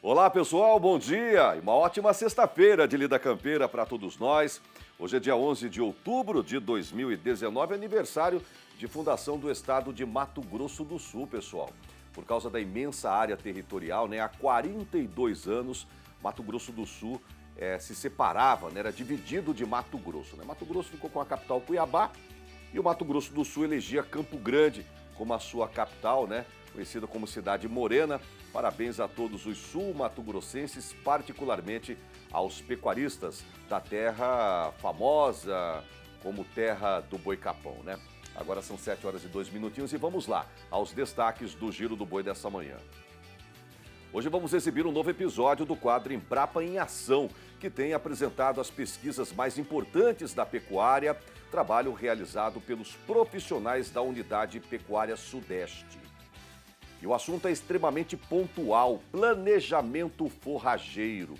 Olá, pessoal, bom dia e uma ótima sexta-feira de Lida Campeira para todos nós. Hoje é dia 11 de outubro de 2019, aniversário de fundação do estado de Mato Grosso do Sul, pessoal. Por causa da imensa área territorial, há 42 anos, Mato Grosso do Sul se separava, era dividido de Mato Grosso. Mato Grosso ficou com a capital Cuiabá e o Mato Grosso do Sul elegia Campo Grande como a sua capital, conhecida como Cidade Morena. Parabéns a todos os sul-mato-grossenses, particularmente aos pecuaristas da terra famosa como terra do boi capão, Agora são 7 horas e 2 minutinhos e vamos lá aos destaques do Giro do Boi dessa manhã. Hoje vamos exibir um novo episódio do quadro Embrapa em Ação, que tem apresentado as pesquisas mais importantes da pecuária, trabalho realizado pelos profissionais da Unidade Pecuária Sudeste. E o assunto é extremamente pontual: planejamento forrageiro.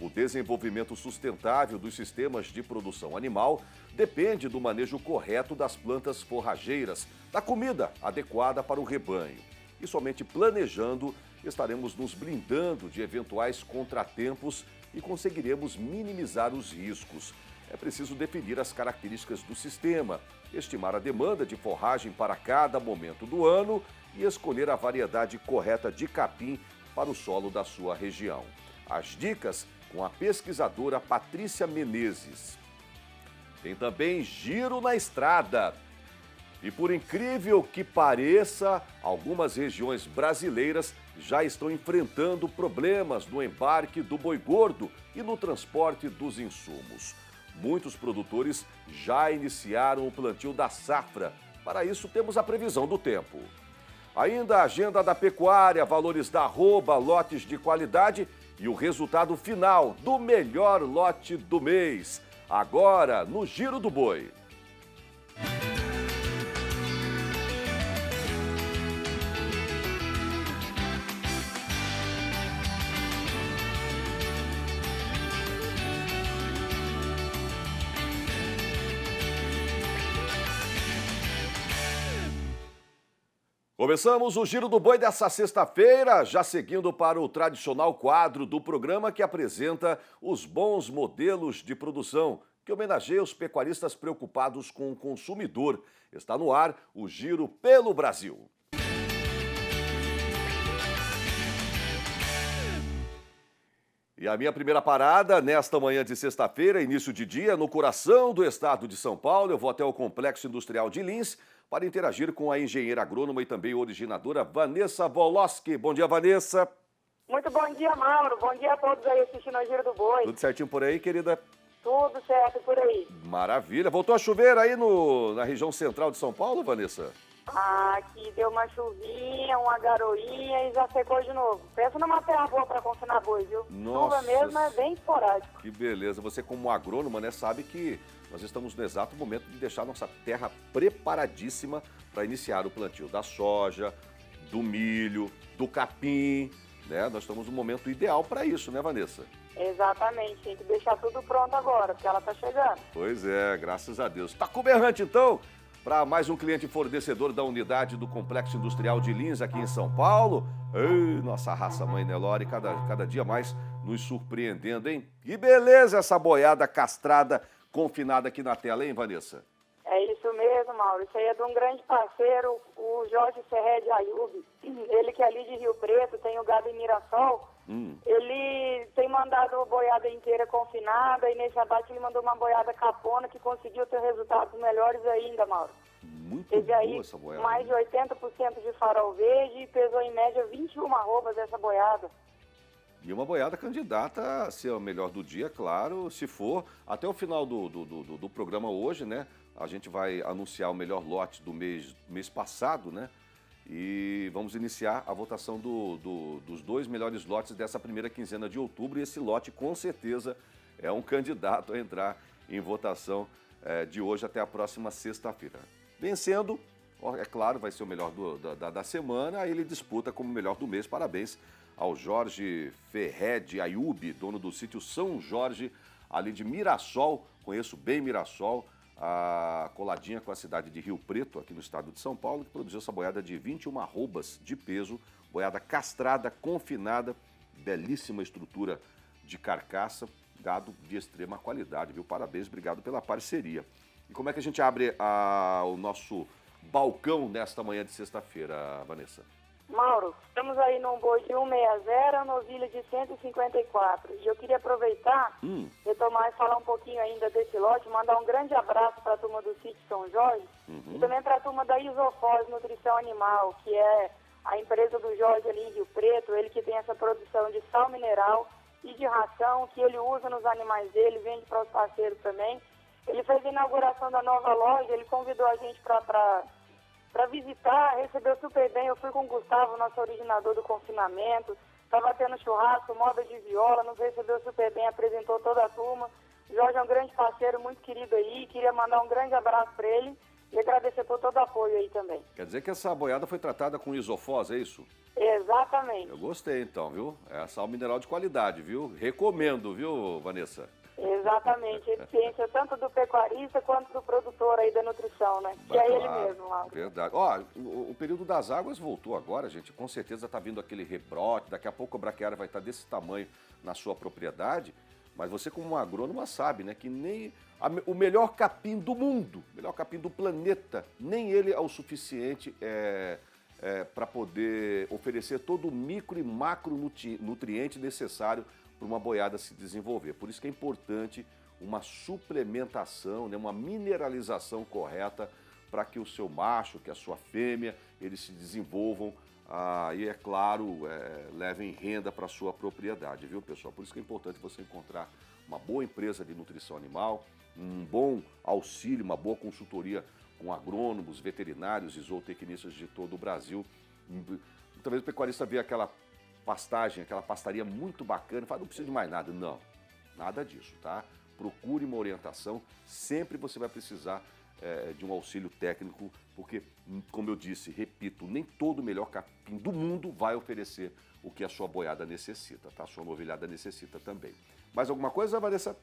O desenvolvimento sustentável dos sistemas de produção animal depende do manejo correto das plantas forrageiras, da comida adequada para o rebanho. E somente planejando estaremos nos blindando de eventuais contratempos e conseguiremos minimizar os riscos. É preciso definir as características do sistema, estimar a demanda de forragem para cada momento do ano e escolher a variedade correta de capim para o solo da sua região. As dicas com a pesquisadora Patrícia Menezes. Tem também Giro na Estrada. E por incrível que pareça, algumas regiões brasileiras já estão enfrentando problemas no embarque do boi gordo e no transporte dos insumos. Muitos produtores já iniciaram o plantio da safra. Para isso, temos a previsão do tempo. Ainda a agenda da pecuária, valores da arroba, lotes de qualidade e o resultado final do melhor lote do mês. Agora, no Giro do Boi. Começamos o Giro do Boi dessa sexta-feira, já seguindo para o tradicional quadro do programa que apresenta os bons modelos de produção, que homenageia os pecuaristas preocupados com o consumidor. Está no ar o Giro pelo Brasil. E a minha primeira parada, nesta manhã de sexta-feira, início de dia, no coração do estado de São Paulo, eu vou até o Complexo Industrial de Lins para interagir com a engenheira agrônoma e também originadora Vanessa Voloski. Bom dia, Vanessa. Muito bom dia, Mauro. Bom dia a todos aí assistindo ao Giro do Boi. Tudo certinho por aí, querida? Tudo certo por aí. Maravilha. Voltou a chover aí na região central de São Paulo, Vanessa? Aqui deu uma chuvinha, uma garoinha e já secou de novo. Pensa numa terra boa para confinar boi, viu? Nossa. Chuva mesmo é bem esporádico. Que beleza. Você como agrônoma, sabe que nós estamos no exato momento de deixar nossa terra preparadíssima para iniciar o plantio da soja, do milho, do capim, Nós estamos no momento ideal para isso, Vanessa? Exatamente. Tem que deixar tudo pronto agora, porque ela está chegando. Pois é, graças a Deus. Tá com berrante, então? Para mais um cliente fornecedor da unidade do Complexo Industrial de Lins, aqui em São Paulo. Ei, nossa raça mãe Nelore, cada dia mais nos surpreendendo, hein? Que beleza essa boiada castrada, confinada aqui na tela, hein, Vanessa? É isso mesmo, Mauro. Isso aí é de um grande parceiro, o Jorge Ferré de Ayub. Ele que é ali de Rio Preto, tem o gado em Mirassol. Ele tem mandado a boiada inteira confinada e nesse abate ele mandou uma boiada capona que conseguiu ter resultados melhores ainda, Mauro. Muito Teve boa aí essa boiada. Mais de 80% de farol verde e pesou em média 21 arrobas essa boiada. E uma boiada candidata a ser a melhor do dia, claro, se for. Até o final do programa hoje, a gente vai anunciar o melhor lote do mês passado, E vamos iniciar a votação dos 2 melhores lotes dessa primeira quinzena de outubro. E esse lote, com certeza, é um candidato a entrar em votação de hoje até a próxima sexta-feira. Vencendo, é claro, vai ser o melhor da semana. Aí ele disputa como o melhor do mês. Parabéns ao Jorge Ferré de Ayub, dono do sítio São Jorge, ali de Mirassol. Conheço bem Mirassol. A coladinha com a cidade de Rio Preto, aqui no estado de São Paulo, que produziu essa boiada de 21 arrobas de peso, boiada castrada, confinada, belíssima estrutura de carcaça, gado de extrema qualidade, viu? Parabéns, obrigado pela parceria. E como é que a gente abre o nosso balcão nesta manhã de sexta-feira, Vanessa? Mauro, estamos aí num boi de 160, novilha de 154. E eu queria aproveitar, retomar e falar um pouquinho ainda desse lote, mandar um grande abraço para a turma do sítio São Jorge e também para a turma da Isofós Nutrição Animal, que é a empresa do Jorge ali em Rio Preto, ele que tem essa produção de sal mineral e de ração que ele usa nos animais dele, vende para os parceiros também. Ele fez a inauguração da nova loja, ele convidou a gente para visitar, recebeu super bem. Eu fui com o Gustavo, nosso originador do confinamento, estava tendo churrasco, moda de viola, nos recebeu super bem, apresentou toda a turma. O Jorge é um grande parceiro, muito querido aí, queria mandar um grande abraço para ele e agradecer por todo o apoio aí também. Quer dizer que essa boiada foi tratada com isofós, é isso? Exatamente. Eu gostei então, viu? É sal mineral de qualidade, viu? Recomendo, viu, Vanessa? Exatamente, eficiência tanto do pecuarista quanto do produtor aí da nutrição, né? Que é ele mesmo, Mauro. Verdade. Ó, o período das águas voltou agora, gente. Com certeza tá vindo aquele rebrote. Daqui a pouco a braquiária vai estar desse tamanho na sua propriedade. Mas você, como um agrônoma, sabe, né? Que nem o melhor capim do mundo, o melhor capim do planeta, nem ele é o suficiente para poder oferecer todo o micro e macro nutriente necessário para uma boiada se desenvolver. Por isso que é importante uma suplementação, né, uma mineralização correta para que o seu macho, que a sua fêmea, eles se desenvolvam e, é claro, levem renda para a sua propriedade, viu, pessoal? Por isso que é importante você encontrar uma boa empresa de nutrição animal, um bom auxílio, uma boa consultoria com agrônomos, veterinários e zootecnistas de todo o Brasil. Muitas vezes o pecuarista vê aquela pastagem, aquela pastaria muito bacana, fala, não precisa de mais nada. Não, nada disso, tá? Procure uma orientação, sempre você vai precisar de um auxílio técnico, porque, como eu disse, repito, nem todo o melhor capim do mundo vai oferecer o que a sua boiada necessita, tá? A sua novilhada necessita também. Mais alguma coisa, Vanessa?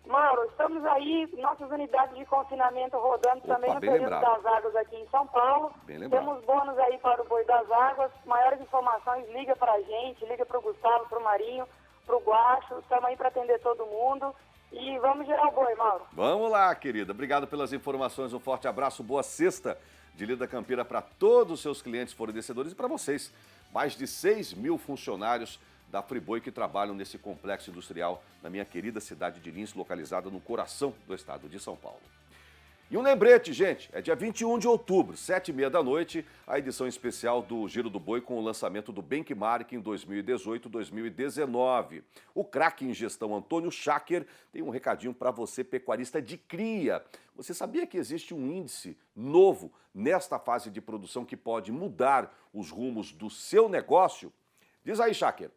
Mauro, estamos aí, nossas unidades de confinamento rodando também no período das águas aqui em São Paulo. Temos bônus aí para o boi das águas. Maiores informações, liga para a gente, liga para o Gustavo, para o Marinho, para o Guacho. Estamos aí para atender todo mundo. E vamos girar o boi, Mauro. Vamos lá, querida. Obrigado pelas informações. Um forte abraço. Boa sexta de lida campeira para todos os seus clientes fornecedores e para vocês. Mais de 6 mil funcionários da Friboi que trabalham nesse complexo industrial na minha querida cidade de Lins, localizada no coração do estado de São Paulo. E um lembrete, gente, é dia 21 de outubro, 7h30 da noite, a edição especial do Giro do Boi com o lançamento do Benchmark em 2018-2019. O craque em gestão Antônio Schacker tem um recadinho para você, pecuarista de cria. Você sabia que existe um índice novo nesta fase de produção que pode mudar os rumos do seu negócio? Diz aí, Schacker.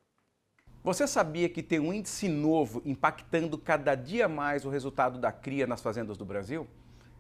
Você sabia que tem um índice novo impactando cada dia mais o resultado da cria nas fazendas do Brasil?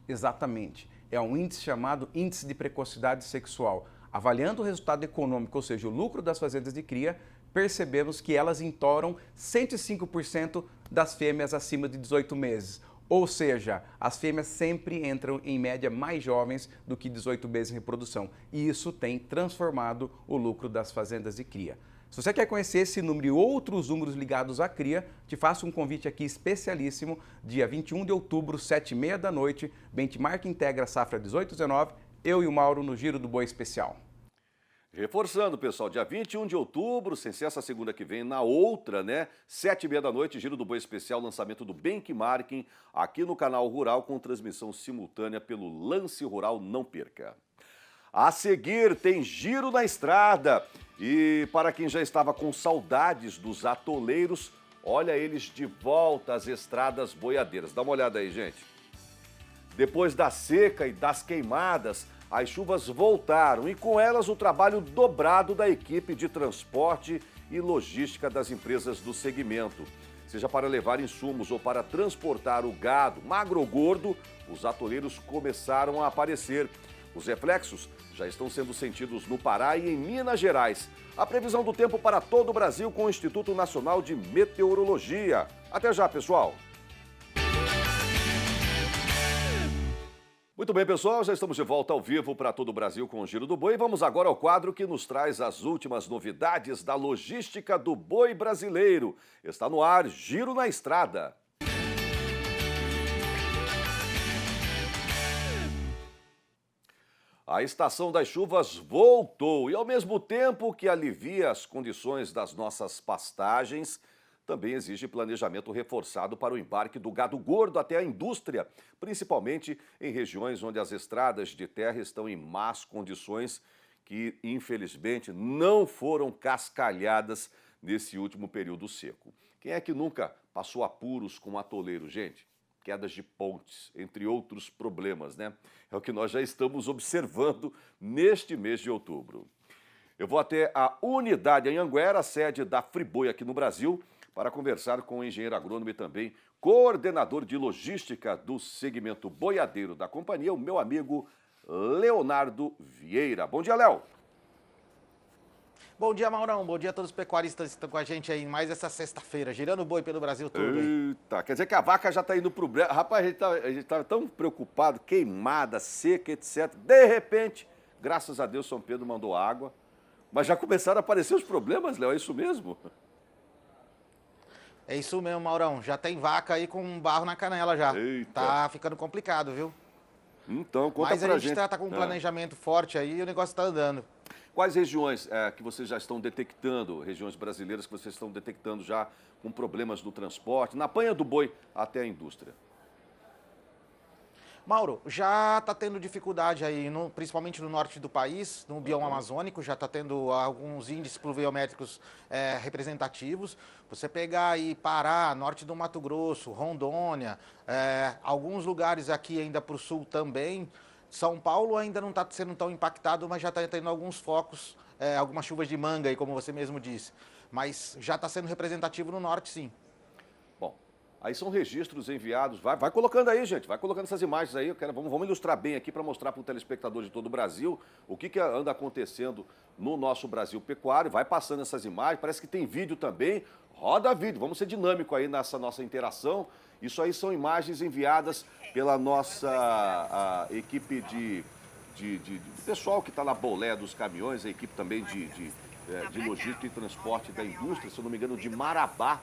Exatamente. É um índice chamado Índice de Precocidade Sexual. Avaliando o resultado econômico, ou seja, o lucro das fazendas de cria, percebemos que elas entoram 105% das fêmeas acima de 18 meses. Ou seja, as fêmeas sempre entram em média mais jovens do que 18 meses em reprodução. E isso tem transformado o lucro das fazendas de cria. Se você quer conhecer esse número e outros números ligados à cria, te faço um convite aqui especialíssimo, dia 21 de outubro, 7h30 da noite, Benchmark Integra Safra 18/19, eu e o Mauro no Giro do Boi Especial. Reforçando, pessoal, dia 21 de outubro, sem ser essa segunda que vem, na outra, né? 7h30 da noite, Giro do Boi Especial, lançamento do Benchmarking, aqui no canal Rural, com transmissão simultânea pelo Lance Rural, não perca. A seguir, tem Giro na Estrada. E para quem já estava com saudades dos atoleiros, olha eles de volta às estradas boiadeiras. Dá uma olhada aí, gente. Depois da seca e das queimadas, as chuvas voltaram e com elas o trabalho dobrado da equipe de transporte e logística das empresas do segmento. Seja para levar insumos ou para transportar o gado, magro ou gordo, os atoleiros começaram a aparecer. Os reflexos já estão sendo sentidos no Pará e em Minas Gerais. A previsão do tempo para todo o Brasil com o Instituto Nacional de Meteorologia. Até já, pessoal! Muito bem, pessoal, já estamos de volta ao vivo para todo o Brasil com o Giro do Boi. E vamos agora ao quadro que nos traz as últimas novidades da logística do boi brasileiro. Está no ar, Giro na Estrada. A estação das chuvas voltou e, ao mesmo tempo que alivia as condições das nossas pastagens, também exige planejamento reforçado para o embarque do gado gordo até a indústria, principalmente em regiões onde as estradas de terra estão em más condições, que infelizmente não foram cascalhadas nesse último período seco. Quem é que nunca passou apuros com atoleiro, gente? Quedas de pontes, entre outros problemas, né? É o que nós já estamos observando neste mês de outubro. Eu vou até a unidade em Anguera, sede da Friboi aqui no Brasil, para conversar com o engenheiro agrônomo e também coordenador de logística do segmento boiadeiro da companhia, o meu amigo Leonardo Vieira. Bom dia, Léo. Bom dia, Maurão. Bom dia a todos os pecuaristas que estão com a gente aí mais essa sexta-feira, girando boi pelo Brasil todo. Eita, quer dizer que a vaca já está indo pro brejo. Rapaz, a gente estava tão preocupado, queimada, seca, etc. De repente, graças a Deus, São Pedro mandou água. Mas já começaram a aparecer os problemas, Léo, é isso mesmo? É isso mesmo, Maurão. Já tem vaca aí com barro na canela já. Eita. Tá ficando complicado, viu? Então, conta Mas pra a gente trata com um planejamento forte aí e o negócio tá andando. Quais regiões que vocês já estão detectando, regiões brasileiras que vocês estão detectando já com problemas no transporte, na panha do boi até a indústria? Mauro, já está tendo dificuldade aí, principalmente no norte do país, no bioma amazônico, já está tendo alguns índices pluviométricos representativos. Você pegar aí Pará, norte do Mato Grosso, Rondônia, alguns lugares aqui ainda para o sul também. São Paulo ainda não está sendo tão impactado, mas já está tendo alguns focos, algumas chuvas de manga aí, como você mesmo disse. Mas já está sendo representativo no norte, sim. Bom, aí são registros enviados. Vai colocando aí, gente. Vai colocando essas imagens aí. Vamos ilustrar bem aqui para mostrar para o telespectador de todo o Brasil o que anda acontecendo no nosso Brasil pecuário. Vai passando essas imagens. Parece que tem vídeo também. Roda vídeo. Vamos ser dinâmico aí nessa nossa interação. Isso aí são imagens enviadas pela nossa equipe de pessoal que está na boleia dos caminhões, a equipe também de logística e transporte da indústria, se eu não me engano, de Marabá,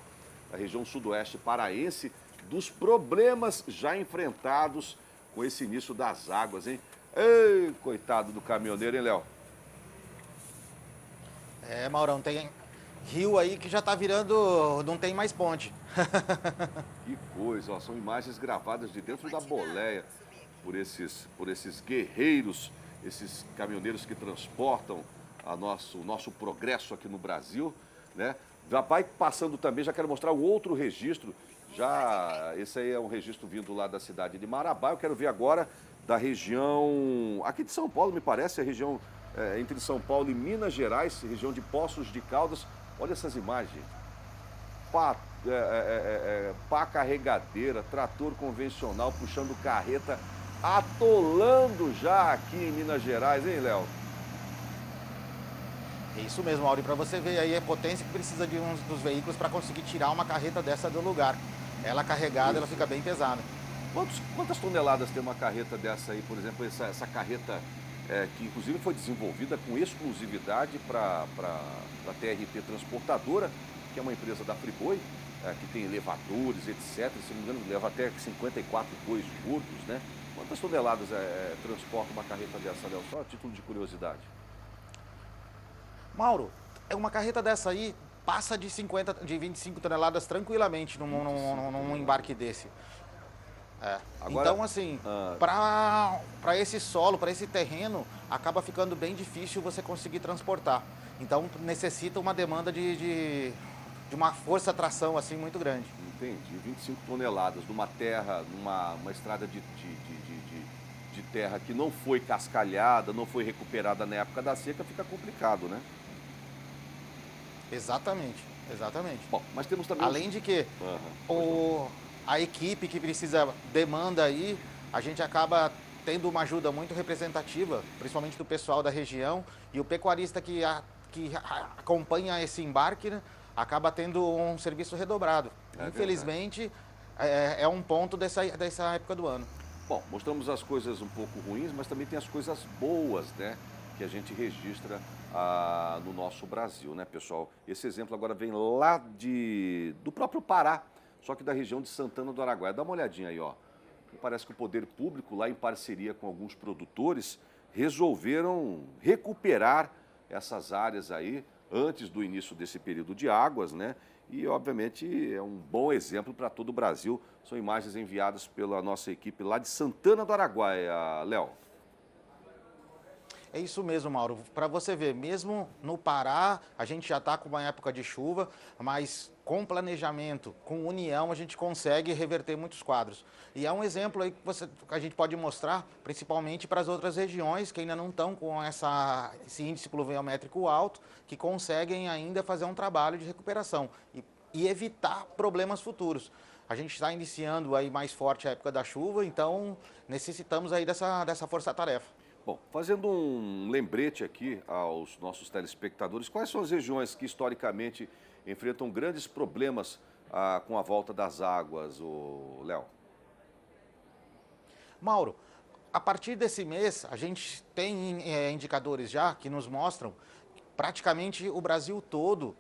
da região sudoeste paraense, dos problemas já enfrentados com esse início das águas, hein? Ei, coitado do caminhoneiro, hein, Léo? Maurão, tem rio aí que já está virando, não tem mais ponte. Que coisa, ó, são imagens gravadas de dentro da boleia por esses guerreiros, esses caminhoneiros que transportam o nosso progresso aqui no Brasil, né? Já vai passando também, já quero mostrar o outro registro, esse aí é um registro vindo lá da cidade de Marabá. Eu quero ver agora da região, aqui de São Paulo, me parece, a região entre São Paulo e Minas Gerais, região de Poços de Caldas. Olha essas imagens, pá carregadeira, trator convencional puxando carreta, atolando já aqui em Minas Gerais, hein, Léo? É isso mesmo, Mauro. E para você ver aí a potência que precisa de um dos veículos para conseguir tirar uma carreta dessa do lugar. Ela carregada, ela fica bem pesada. Quantas toneladas tem uma carreta dessa aí, por exemplo, essa carreta que inclusive foi desenvolvida com exclusividade para a TRT Transportadora, que é uma empresa da Friboi, que tem elevadores, etc. Se não me engano, leva até 54 bois gordos, né? Quantas toneladas transporta uma carreta dessa, Léo? Só a título de curiosidade. Mauro, uma carreta dessa aí passa de 25 toneladas tranquilamente num embarque desse. Agora, então, assim, para esse solo, para esse terreno, acaba ficando bem difícil você conseguir transportar. Então, necessita uma demanda de uma força-tração assim muito grande. Entendi. 25 toneladas numa terra, numa estrada de terra que não foi cascalhada, não foi recuperada na época da seca, fica complicado, né? Exatamente, exatamente. Bom, mas temos também... Além de que a equipe que demanda aí, a gente acaba tendo uma ajuda muito representativa, principalmente do pessoal da região, e o pecuarista que acompanha esse embarque, né, acaba tendo um serviço redobrado. Infelizmente, é um ponto dessa época do ano. Bom, mostramos as coisas um pouco ruins, mas também tem as coisas boas, né? Que a gente registra no nosso Brasil, né, pessoal? Esse exemplo agora vem lá do próprio Pará, só que da região de Santana do Araguaia. Dá uma olhadinha aí, ó. Parece que o poder público, lá em parceria com alguns produtores, resolveram recuperar essas áreas aí antes do início desse período de águas, né? E, obviamente, é um bom exemplo para todo o Brasil. São imagens enviadas pela nossa equipe lá de Santana do Araguaia, Léo. É isso mesmo, Mauro. Para você ver, mesmo no Pará, a gente já está com uma época de chuva, mas com planejamento, com união, a gente consegue reverter muitos quadros. E é um exemplo aí que a gente pode mostrar, principalmente para as outras regiões que ainda não estão com esse índice pluviométrico alto, que conseguem ainda fazer um trabalho de recuperação e evitar problemas futuros. A gente está iniciando aí mais forte a época da chuva, então necessitamos aí dessa força-tarefa. Bom, fazendo um lembrete aqui aos nossos telespectadores, quais são as regiões que historicamente enfrentam grandes problemas com a volta das águas, Léo? Mauro, a partir desse mês, a gente tem indicadores já que nos mostram que praticamente o Brasil todo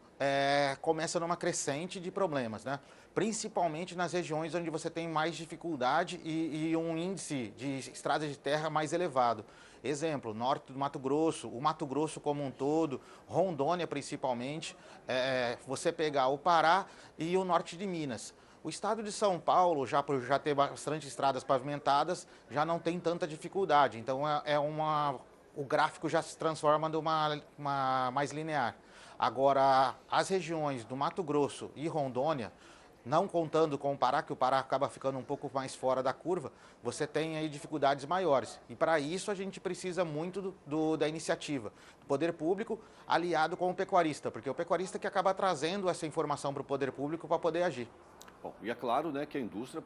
começa numa crescente de problemas, né? Principalmente nas regiões onde você tem mais dificuldade e um índice de estradas de terra mais elevado. Exemplo, norte do Mato Grosso, o Mato Grosso como um todo, Rondônia principalmente, você pegar o Pará e o norte de Minas. O estado de São Paulo, já por já ter bastante estradas pavimentadas, já não tem tanta dificuldade. Então o gráfico já se transforma numa mais linear. Agora, as regiões do Mato Grosso e Rondônia, não contando com o Pará, que o Pará acaba ficando um pouco mais fora da curva, você tem aí dificuldades maiores. E para isso a gente precisa muito da iniciativa do poder público aliado com o pecuarista, porque é o pecuarista que acaba trazendo essa informação para o poder público para poder agir. Bom, e é claro, né, que a indústria,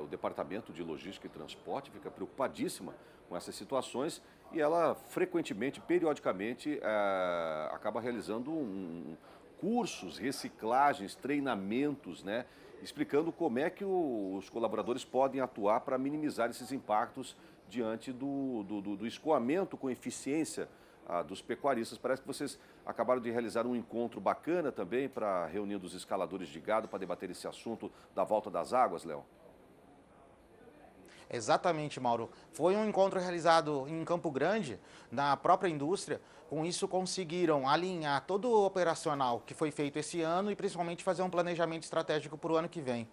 o Departamento de Logística e Transporte fica preocupadíssima com essas situações e ela frequentemente, periodicamente, acaba realizando cursos, reciclagens, treinamentos, né, explicando como é que os colaboradores podem atuar para minimizar esses impactos diante do escoamento com eficiência dos pecuaristas. Parece que vocês acabaram de realizar um encontro bacana também para reunir os escaladores de gado para debater esse assunto da volta das águas, Léo. Exatamente, Mauro. Foi um encontro realizado em Campo Grande, na própria indústria. Com isso, conseguiram alinhar todo o operacional que foi feito esse ano e principalmente fazer um planejamento estratégico para o ano que vem.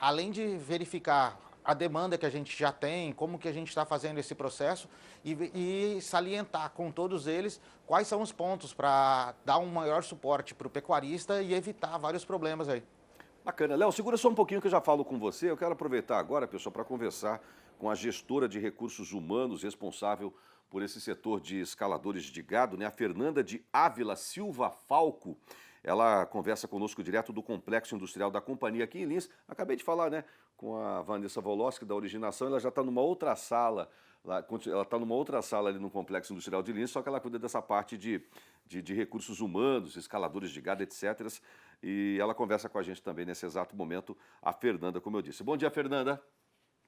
Além de verificar a demanda que a gente já tem, como que a gente está fazendo esse processo e salientar com todos eles quais são os pontos para dar um maior suporte para o pecuarista e evitar vários problemas aí. Bacana. Léo, segura só um pouquinho que eu já falo com você. Eu quero aproveitar agora, pessoal, para conversar com a gestora de recursos humanos responsável por esse setor de escaladores de gado, né? A Fernanda de Ávila Silva Falco. Ela conversa conosco direto do Complexo Industrial da Companhia aqui em Lins. Acabei de falar, né, com a Vanessa Voloski, da Originação. Ela já está numa outra sala. Ela está numa outra sala ali no Complexo Industrial de Lins, só que ela cuida dessa parte de recursos humanos, escaladores de gado, etc. E ela conversa com a gente também nesse exato momento, a Fernanda, como eu disse. Bom dia, Fernanda.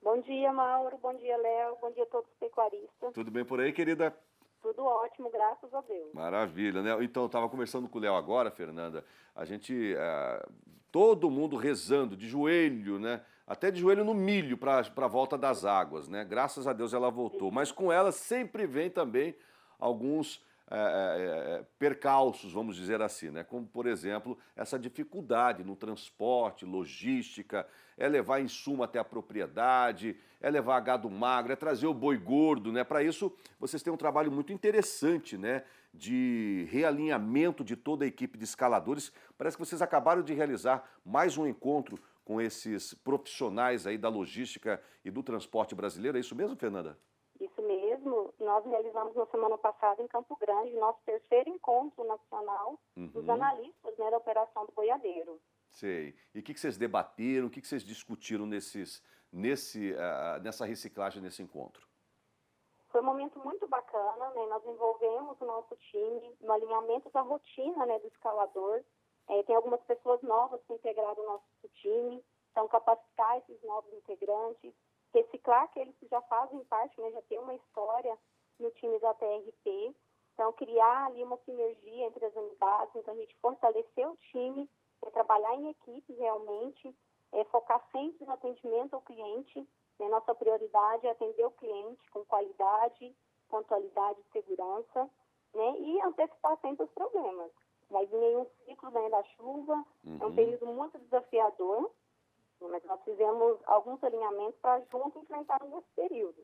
Bom dia, Mauro. Bom dia, Léo. Bom dia a todos os pecuaristas. Tudo bem por aí, querida? Tudo ótimo, graças a Deus. Maravilha, né? Então, eu estava conversando com o Léo agora, Fernanda. A gente, todo mundo rezando, de joelho, né? Até de joelho no milho para a volta das águas, né? Graças a Deus ela voltou. Mas com ela sempre vem também alguns percalços, vamos dizer assim, né? Como, por exemplo, essa dificuldade no transporte, logística, levar insumo até a propriedade, levar gado magro, trazer o boi gordo, né? Para isso, vocês têm um trabalho muito interessante, né? De realinhamento de toda a equipe de escaladores. Parece que vocês acabaram de realizar mais um encontro com esses profissionais aí da logística e do transporte brasileiro. É isso mesmo, Fernanda? Isso mesmo. Nós realizamos na semana passada em Campo Grande nosso terceiro encontro nacional dos analistas, né, da operação do boiadeiro. Sei. E o que vocês debateram, o que vocês discutiram nessa reciclagem, nesse encontro? Foi um momento muito bacana, né? Nós envolvemos o nosso time no alinhamento da rotina, né, do escalador. Tem algumas pessoas novas que integraram o nosso time, então capacitar esses novos integrantes, reciclar aqueles que já fazem parte, né, já tem uma história no time da TRT. Então, criar ali uma sinergia entre as unidades, então a gente fortalecer o time, trabalhar em equipe realmente, focar sempre no atendimento ao cliente. Né? Nossa prioridade é atender o cliente com qualidade, pontualidade e segurança, né? E antecipar sempre os problemas. Mas em nenhum ciclo, né, da chuva, é um período muito desafiador, né? Mas nós fizemos alguns alinhamentos para juntos enfrentarmos esse período.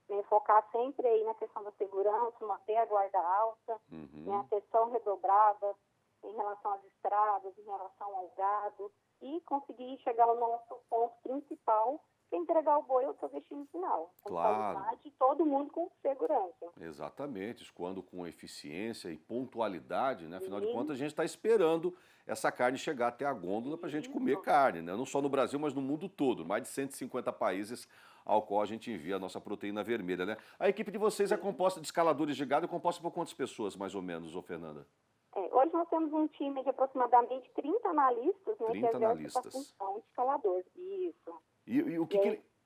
Né, focar sempre aí na questão da segurança, manter a guarda alta, né, atenção redobrada em relação às estradas, em relação ao gado, e conseguir chegar ao nosso ponto principal, que é entregar o boi ao seu destino final. Com qualidade, todo mundo com segurança. Exatamente, escoando com eficiência e pontualidade, né? Afinal de contas, a gente está esperando essa carne chegar até a gôndola para a gente comer carne, né? Não só no Brasil, mas no mundo todo. Mais de 150 países ao qual a gente envia a nossa proteína vermelha, né? A equipe de vocês é composta de escaladores de gado, é composta por quantas pessoas, mais ou menos, ô Fernanda? Hoje nós temos um time de aproximadamente 30 analistas, né, 30 que exerce essa função de escalador. Isso.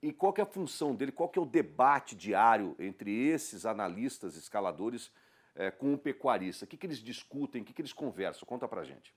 E qual que é a função dele? Qual que é o debate diário entre esses analistas, escaladores, com o pecuarista? O que eles discutem, o que eles conversam? Conta pra gente.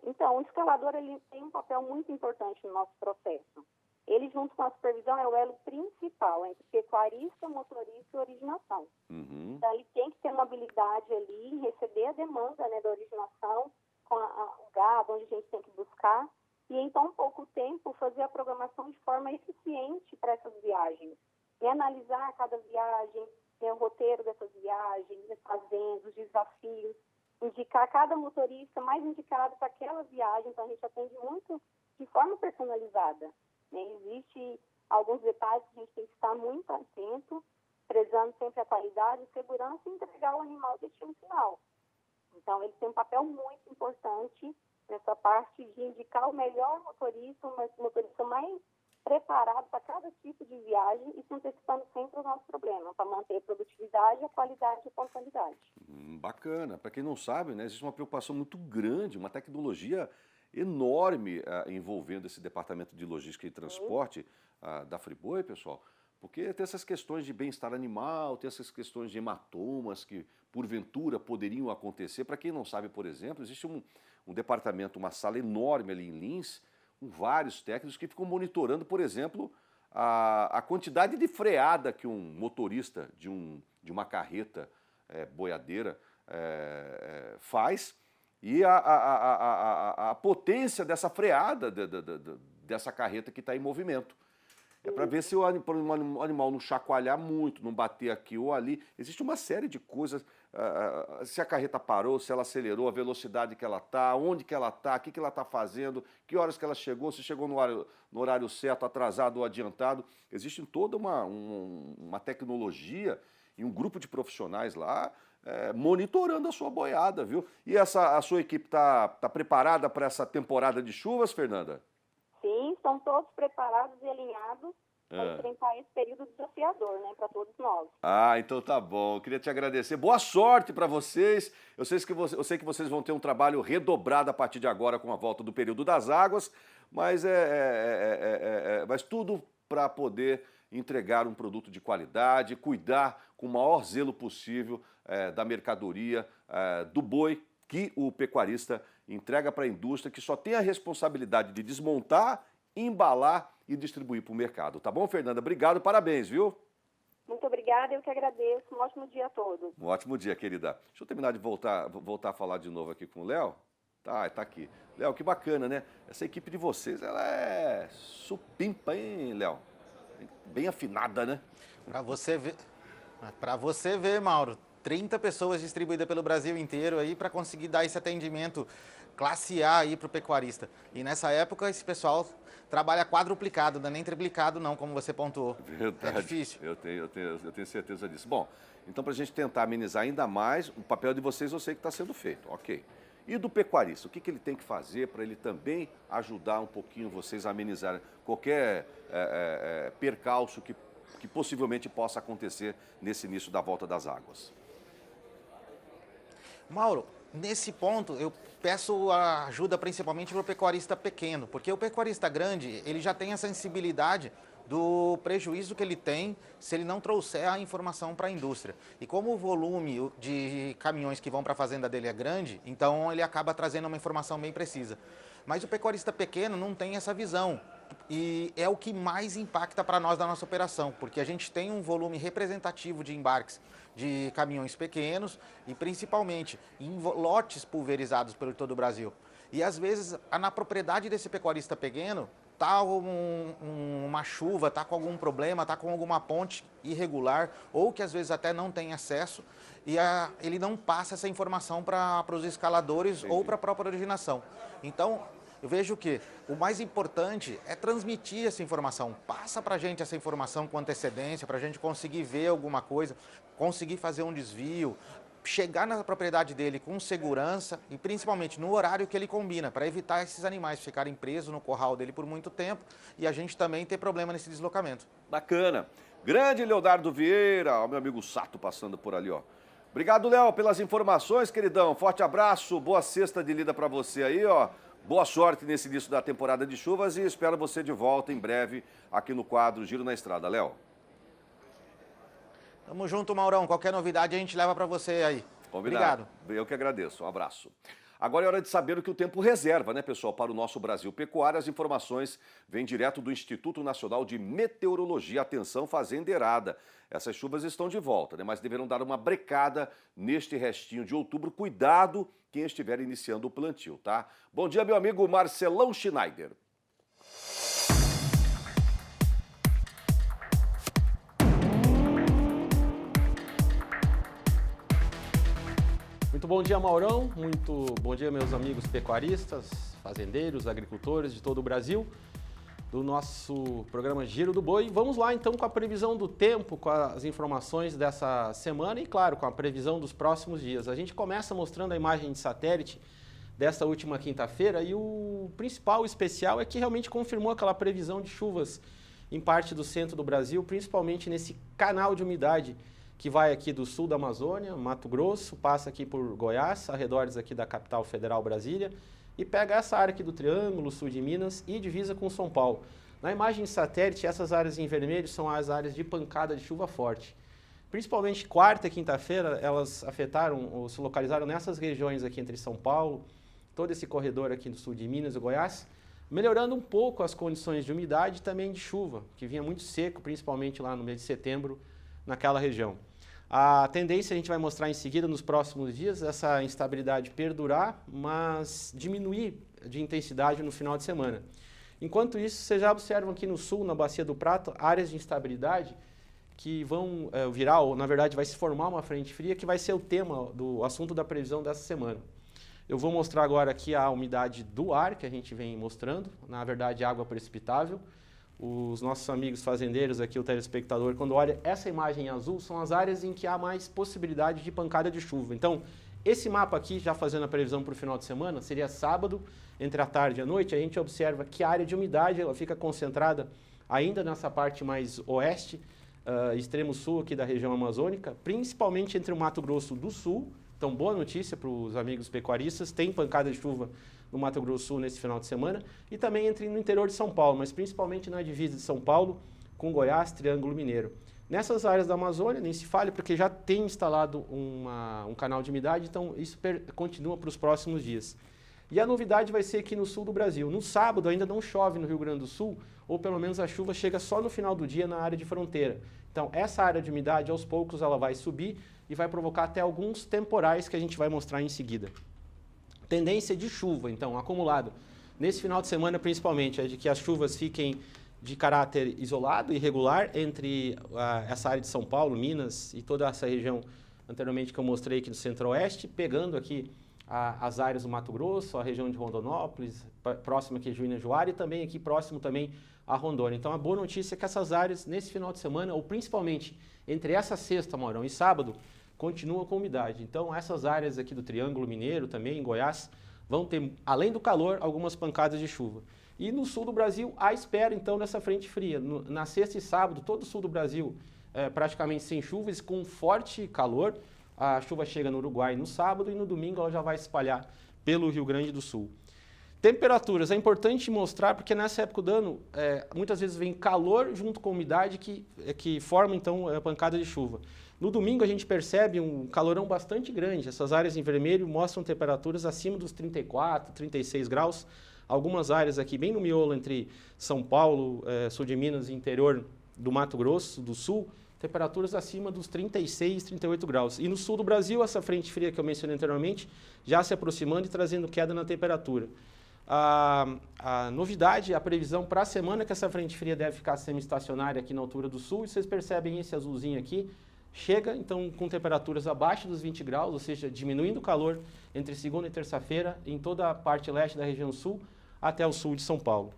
Então, o escalador ele tem um papel muito importante no nosso processo. Ele, junto com a supervisão, é o elo principal entre pecuarista, motorista e originação. Então, ele tem que ter uma habilidade ali em receber a demanda, né, da originação com o gado, onde a gente tem que buscar, e em tão pouco tempo fazer a programação de forma eficiente para essas viagens. E analisar cada viagem, né, o roteiro dessas viagens, as fazendas, os desafios, indicar cada motorista mais indicado para aquela viagem, então a gente atende muito de forma personalizada. Né? Existe alguns detalhes que a gente tem que estar muito atento, prezando sempre a qualidade, segurança e entregar o animal ao destino final. Então, ele tem um papel muito importante nessa parte de indicar o melhor motorista, o motorista mais preparado para cada tipo de viagem e se antecipando sempre o nosso problema, para manter a produtividade, a qualidade e a pontualidade. Bacana. Para quem não sabe, né, existe uma preocupação muito grande, uma tecnologia enorme envolvendo esse departamento de logística e transporte da Friboi, pessoal, porque tem essas questões de bem-estar animal, tem essas questões de hematomas que, porventura, poderiam acontecer. Para quem não sabe, por exemplo, existe um departamento, uma sala enorme ali em Lins, com vários técnicos que ficam monitorando, por exemplo, a quantidade de freada que um motorista de uma carreta boiadeira faz e a potência dessa freada dessa carreta que está em movimento. É para ver se o animal não chacoalhar muito, não bater aqui ou ali. Existe uma série de coisas, se a carreta parou, se ela acelerou, a velocidade que ela está, onde que ela está, o que ela está fazendo, que horas que ela chegou, se chegou no horário certo, atrasado ou adiantado. Existe toda uma tecnologia e um grupo de profissionais lá monitorando a sua boiada, viu? E a sua equipe está preparada para essa temporada de chuvas, Fernanda? Sim, estão todos preparados e alinhados para enfrentar esse período desafiador, né, para todos nós. Então tá bom. Eu queria te agradecer. Boa sorte para vocês. Eu sei que vocês vão ter um trabalho redobrado a partir de agora com a volta do período das águas, mas mas tudo para poder entregar um produto de qualidade, cuidar com o maior zelo possível da mercadoria, do boi que o pecuarista entrega para a indústria, que só tem a responsabilidade de desmontar, embalar e distribuir para o mercado. Tá bom, Fernanda? Obrigado, parabéns, viu? Muito obrigada, eu que agradeço. Um ótimo dia a todos. Um ótimo dia, querida. Deixa eu terminar de voltar a falar de novo aqui com o Léo. Tá aqui. Léo, que bacana, né? Essa equipe de vocês, ela é supimpa, hein, Léo? Bem afinada, né? Para você ver, Mauro, 30 pessoas distribuídas pelo Brasil inteiro aí para conseguir dar esse atendimento classe A aí para o pecuarista. E nessa época esse pessoal trabalha quadruplicado, não é nem triplicado não, como você pontuou. Verdade. É difícil. Eu tenho certeza disso. Bom, então para a gente tentar amenizar ainda mais, o papel de vocês eu sei que está sendo feito, ok. E do pecuarista, o que ele tem que fazer para ele também ajudar um pouquinho vocês a amenizar qualquer percalço que possivelmente possa acontecer nesse início da volta das águas? Mauro, Nesse ponto, eu peço a ajuda principalmente para o pecuarista pequeno, porque o pecuarista grande, ele já tem a sensibilidade do prejuízo que ele tem se ele não trouxer a informação para a indústria. E como o volume de caminhões que vão para a fazenda dele é grande, então ele acaba trazendo uma informação bem precisa. Mas o pecuarista pequeno não tem essa visão. E é o que mais impacta para nós da nossa operação, porque a gente tem um volume representativo de embarques de caminhões pequenos e principalmente em lotes pulverizados por todo o Brasil. E às vezes na propriedade desse pecuarista pequeno está uma chuva, está com algum problema, está com alguma ponte irregular ou que às vezes até não tem acesso e ele não passa essa informação para os escaladores ou para a própria originação. Então, eu vejo que o mais importante é transmitir essa informação. Passa para a gente essa informação com antecedência, para a gente conseguir ver alguma coisa, conseguir fazer um desvio, chegar na propriedade dele com segurança e principalmente no horário que ele combina, para evitar esses animais ficarem presos no curral dele por muito tempo e a gente também ter problema nesse deslocamento. Bacana. Grande Leonardo Vieira, ó, meu amigo Sato passando por ali, ó. Obrigado, Léo, pelas informações, queridão. Forte abraço, boa sexta de lida para você aí, ó. Boa sorte nesse início da temporada de chuvas e espero você de volta em breve aqui no quadro Giro na Estrada. Léo. Tamo junto, Maurão. Qualquer novidade a gente leva para você aí. Combinado. Obrigado. Eu que agradeço. Um abraço. Agora é hora de saber o que o tempo reserva, né, pessoal, para o nosso Brasil Pecuária. As informações vêm direto do Instituto Nacional de Meteorologia. Atenção, fazendeirada. Essas chuvas estão de volta, né, mas deverão dar uma brecada neste restinho de outubro. Cuidado quem estiver iniciando o plantio, tá? Bom dia, meu amigo Marcelão Schneider. Muito bom dia, Maurão. Muito bom dia, meus amigos pecuaristas, fazendeiros, agricultores de todo o Brasil, do nosso programa Giro do Boi. Vamos lá, então, com a previsão do tempo, com as informações dessa semana e, claro, com a previsão dos próximos dias. A gente começa mostrando a imagem de satélite desta última quinta-feira e o principal especial é que realmente confirmou aquela previsão de chuvas em parte do centro do Brasil, principalmente nesse canal de umidade que vai aqui do sul da Amazônia, Mato Grosso, passa aqui por Goiás, arredores aqui da capital federal Brasília, e pega essa área aqui do Triângulo, sul de Minas e divisa com São Paulo. Na imagem de satélite, essas áreas em vermelho são as áreas de pancada de chuva forte. Principalmente quarta e quinta-feira, elas afetaram ou se localizaram nessas regiões aqui entre São Paulo, todo esse corredor aqui do sul de Minas e Goiás, melhorando um pouco as condições de umidade e também de chuva, que vinha muito seco, principalmente lá no mês de setembro, naquela região. A tendência a gente vai mostrar em seguida nos próximos dias, essa instabilidade perdurar, mas diminuir de intensidade no final de semana. Enquanto isso, vocês já observam aqui no sul, na Bacia do Prata, áreas de instabilidade que vão virar, ou na verdade vai se formar uma frente fria, que vai ser o tema do assunto da previsão dessa semana. Eu vou mostrar agora aqui a umidade do ar, que a gente vem mostrando, na verdade água precipitável. Os nossos amigos fazendeiros aqui, o telespectador, quando olha essa imagem azul, são as áreas em que há mais possibilidade de pancada de chuva. Então, esse mapa aqui, já fazendo a previsão para o final de semana, seria sábado, entre a tarde e a noite, a gente observa que a área de umidade ela fica concentrada ainda nessa parte mais oeste, extremo sul aqui da região amazônica, principalmente entre o Mato Grosso do Sul. Então, boa notícia para os amigos pecuaristas, tem pancada de chuva no Mato Grosso do Sul nesse final de semana, e também no interior de São Paulo, mas principalmente na divisa de São Paulo com Goiás, Triângulo Mineiro. Nessas áreas da Amazônia, nem se fale, porque já tem instalado um canal de umidade, então isso continua para os próximos dias. E a novidade vai ser aqui no sul do Brasil. No sábado ainda não chove no Rio Grande do Sul, ou pelo menos a chuva chega só no final do dia na área de fronteira. Então essa área de umidade, aos poucos, ela vai subir e vai provocar até alguns temporais que a gente vai mostrar em seguida. Tendência de chuva, então, acumulado. Nesse final de semana, principalmente, é de que as chuvas fiquem de caráter isolado, irregular, entre essa área de São Paulo, Minas e toda essa região anteriormente que eu mostrei aqui no centro-oeste, pegando aqui as áreas do Mato Grosso, a região de Rondonópolis, próximo aqui de Juiz-Juara e também aqui próximo também a Rondônia. Então, a boa notícia é que essas áreas, nesse final de semana, ou principalmente entre essa sexta, Maurão, e sábado, continua com umidade. Então, essas áreas aqui do Triângulo Mineiro, também em Goiás, vão ter, além do calor, algumas pancadas de chuva. E no sul do Brasil, há espera, então, dessa frente fria. Na sexta e sábado, todo o sul do Brasil praticamente sem chuvas, com forte calor. A chuva chega no Uruguai no sábado e no domingo ela já vai se espalhar pelo Rio Grande do Sul. Temperaturas, é importante mostrar porque nessa época do ano muitas vezes vem calor junto com umidade que forma então a pancada de chuva. No domingo a gente percebe um calorão bastante grande, essas áreas em vermelho mostram temperaturas acima dos 34, 36 graus. Algumas áreas aqui bem no miolo entre São Paulo, sul de Minas e interior do Mato Grosso do Sul, temperaturas acima dos 36, 38 graus. E no sul do Brasil, essa frente fria que eu mencionei anteriormente, já se aproximando e trazendo queda na temperatura. A novidade, a previsão para a semana é que essa frente fria deve ficar semi-estacionária aqui na altura do sul, e vocês percebem esse azulzinho aqui, chega então com temperaturas abaixo dos 20 graus, ou seja, diminuindo o calor entre segunda e terça-feira em toda a parte leste da região sul até o sul de São Paulo.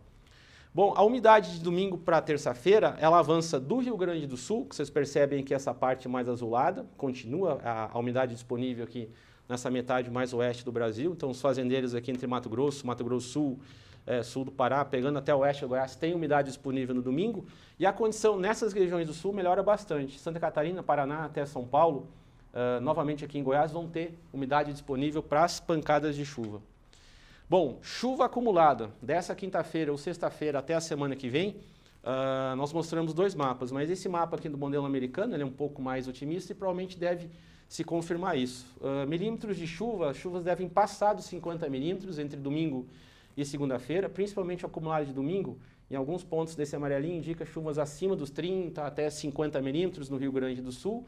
Bom, a umidade de domingo para terça-feira, ela avança do Rio Grande do Sul, que vocês percebem que essa parte mais azulada, continua a umidade disponível aqui nessa metade mais oeste do Brasil. Então, os fazendeiros aqui entre Mato Grosso Sul, sul do Pará, pegando até o oeste do Goiás, tem umidade disponível no domingo. E a condição nessas regiões do sul melhora bastante. Santa Catarina, Paraná até São Paulo, novamente aqui em Goiás, vão ter umidade disponível para as pancadas de chuva. Bom, chuva acumulada dessa quinta-feira ou sexta-feira até a semana que vem, nós mostramos 2 mapas, mas esse mapa aqui do modelo americano ele é um pouco mais otimista e provavelmente deve se confirmar isso. Milímetros de chuva, as chuvas devem passar dos 50 milímetros entre domingo e segunda-feira, principalmente o acumulado de domingo, em alguns pontos desse amarelinho indica chuvas acima dos 30 até 50 milímetros no Rio Grande do Sul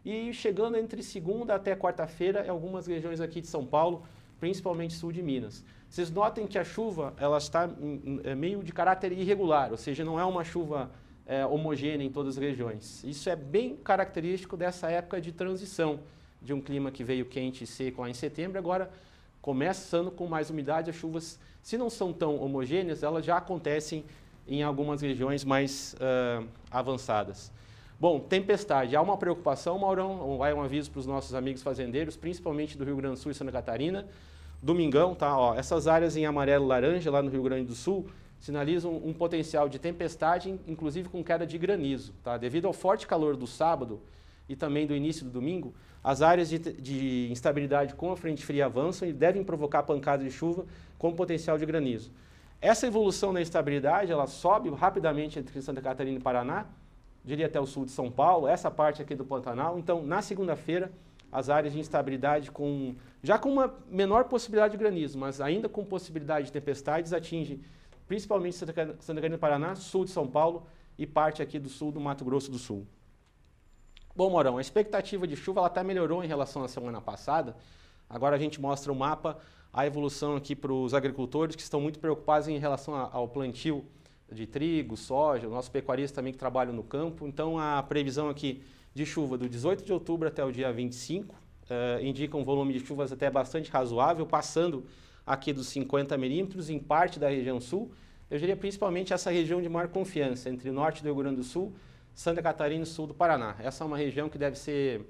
e chegando entre segunda até quarta-feira em algumas regiões aqui de São Paulo, principalmente sul de Minas. Vocês notem que a chuva ela está meio de caráter irregular, ou seja, não é uma chuva homogênea em todas as regiões. Isso é bem característico dessa época de transição, de um clima que veio quente e seco lá em setembro, agora começando com mais umidade, as chuvas, se não são tão homogêneas, elas já acontecem em algumas regiões mais avançadas. Bom, tempestade, há uma preocupação, Maurão, vai um aviso para os nossos amigos fazendeiros, principalmente do Rio Grande do Sul e Santa Catarina. Domingão, tá? Ó, essas áreas em amarelo e laranja lá no Rio Grande do Sul sinalizam um potencial de tempestade, inclusive com queda de granizo. Tá? Devido ao forte calor do sábado e também do início do domingo, as áreas de instabilidade com a frente fria avançam e devem provocar pancadas de chuva com potencial de granizo. Essa evolução na instabilidade, ela sobe rapidamente entre Santa Catarina e Paraná, diria até o sul de São Paulo, essa parte aqui do Pantanal. Então, na segunda-feira, as áreas de instabilidade já com uma menor possibilidade de granizo, mas ainda com possibilidade de tempestades, atinge principalmente Santa Catarina e Paraná, sul de São Paulo e parte aqui do sul do Mato Grosso do Sul. Bom, Maurão, a expectativa de chuva ela até melhorou em relação à semana passada. Agora a gente mostra o mapa, a evolução aqui para os agricultores que estão muito preocupados em relação ao plantio de trigo, soja, os nossos pecuaristas também que trabalham no campo. Então, a previsão aqui de chuva do 18 de outubro até o dia 25 indica um volume de chuvas até bastante razoável, passando aqui dos 50 milímetros em parte da região sul. Eu diria principalmente essa região de maior confiança, entre o norte do Rio Grande do Sul, Santa Catarina e sul do Paraná. Essa é uma região que deve ser,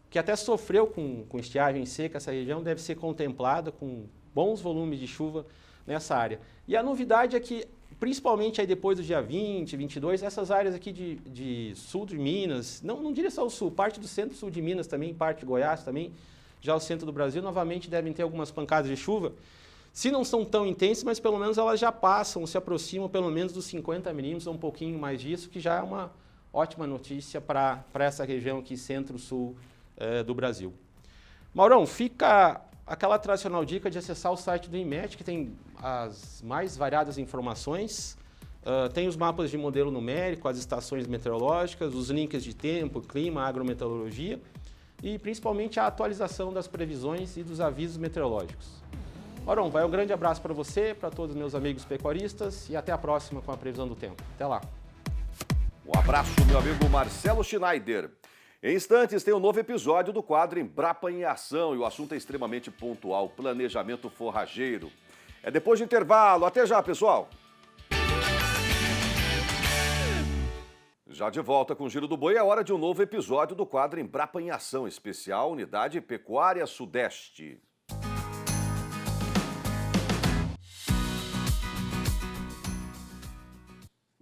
que até sofreu com estiagem seca, essa região deve ser contemplada com bons volumes de chuva nessa área. E a novidade é que, principalmente aí depois do dia 20, 22, essas áreas aqui de sul de Minas, não diria só o sul, parte do centro-sul de Minas também, parte de Goiás também, já o centro do Brasil, novamente devem ter algumas pancadas de chuva. Se não são tão intensas, mas pelo menos elas já passam, se aproximam pelo menos dos 50 milímetros, ou um pouquinho mais disso, que já é uma ótima notícia para essa região aqui, centro-sul do Brasil. Maurão, fica aquela tradicional dica de acessar o site do INMET, que tem as mais variadas informações, tem os mapas de modelo numérico, as estações meteorológicas, os links de tempo, clima, agrometeorologia e principalmente a atualização das previsões e dos avisos meteorológicos. Maurão, vai um grande abraço para você, para todos os meus amigos pecuaristas e até a próxima com a previsão do tempo. Até lá. Um abraço, meu amigo Marcelo Schneider. Em instantes tem um novo episódio do quadro Embrapa em Ação e o assunto é extremamente pontual, planejamento forrageiro. É depois do intervalo. Até já, pessoal. Já de volta com o Giro do Boi, é hora de um novo episódio do quadro Embrapa em Ação, especial Unidade Pecuária Sudeste.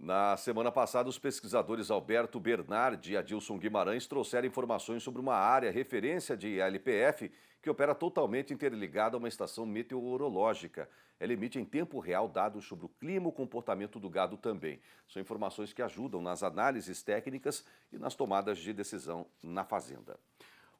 Na semana passada, os pesquisadores Alberto Bernardi e Adilson Guimarães trouxeram informações sobre uma área referência de LPF que opera totalmente interligada a uma estação meteorológica. Ela emite em tempo real dados sobre o clima e o comportamento do gado também. São informações que ajudam nas análises técnicas e nas tomadas de decisão na fazenda.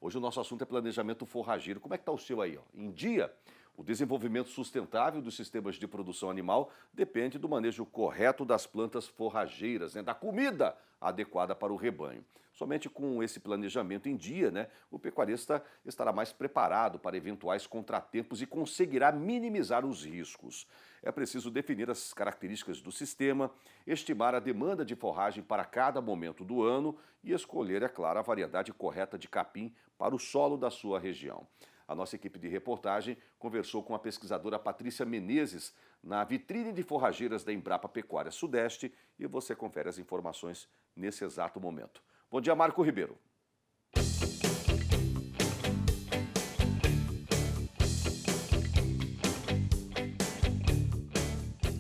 Hoje o nosso assunto é planejamento forrageiro. Como é que está o seu aí? Em dia? O desenvolvimento sustentável dos sistemas de produção animal depende do manejo correto das plantas forrageiras, da comida adequada para o rebanho. Somente com esse planejamento em dia, o pecuarista estará mais preparado para eventuais contratempos e conseguirá minimizar os riscos. É preciso definir as características do sistema, estimar a demanda de forragem para cada momento do ano e escolher, é claro, a variedade correta de capim para o solo da sua região. A nossa equipe de reportagem conversou com a pesquisadora Patrícia Menezes na vitrine de forrageiras da Embrapa Pecuária Sudeste e você confere as informações nesse exato momento. Bom dia, Marco Ribeiro.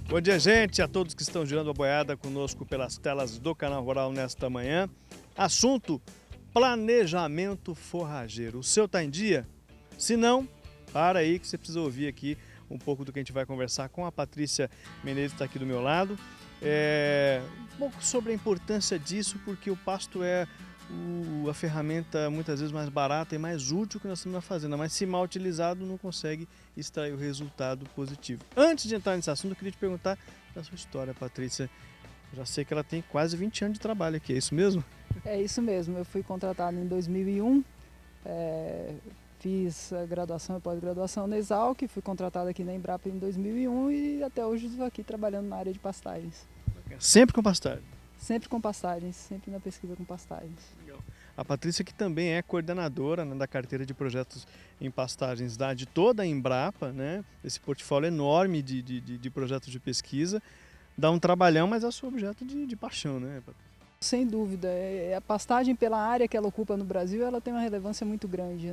Bom dia, gente, a todos que estão girando a boiada conosco pelas telas do Canal Rural nesta manhã. Assunto: planejamento forrageiro. O seu está em dia? Se não, para aí que você precisa ouvir aqui um pouco do que a gente vai conversar com a Patrícia Menezes, que está aqui do meu lado. Um pouco sobre a importância disso, porque o pasto é a ferramenta muitas vezes mais barata e mais útil que nós temos na fazenda, mas se mal utilizado não consegue extrair o resultado positivo. Antes de entrar nesse assunto, eu queria te perguntar da sua história, Patrícia. Eu já sei que ela tem quase 20 anos de trabalho aqui, é isso mesmo? É isso mesmo, eu fui contratada em 2001, fiz a graduação e pós-graduação na Exalc, fui contratada aqui na Embrapa em 2001 e até hoje estou aqui trabalhando na área de pastagens. Sempre com pastagem? Sempre com pastagens, sempre na pesquisa com pastagens. Legal. A Patrícia, que também é coordenadora da carteira de projetos em pastagens de toda a Embrapa, esse portfólio enorme de projetos de pesquisa, dá um trabalhão, mas é o seu objeto de paixão, né, Patrícia? Sem dúvida, a pastagem pela área que ela ocupa no Brasil, ela tem uma relevância muito grande,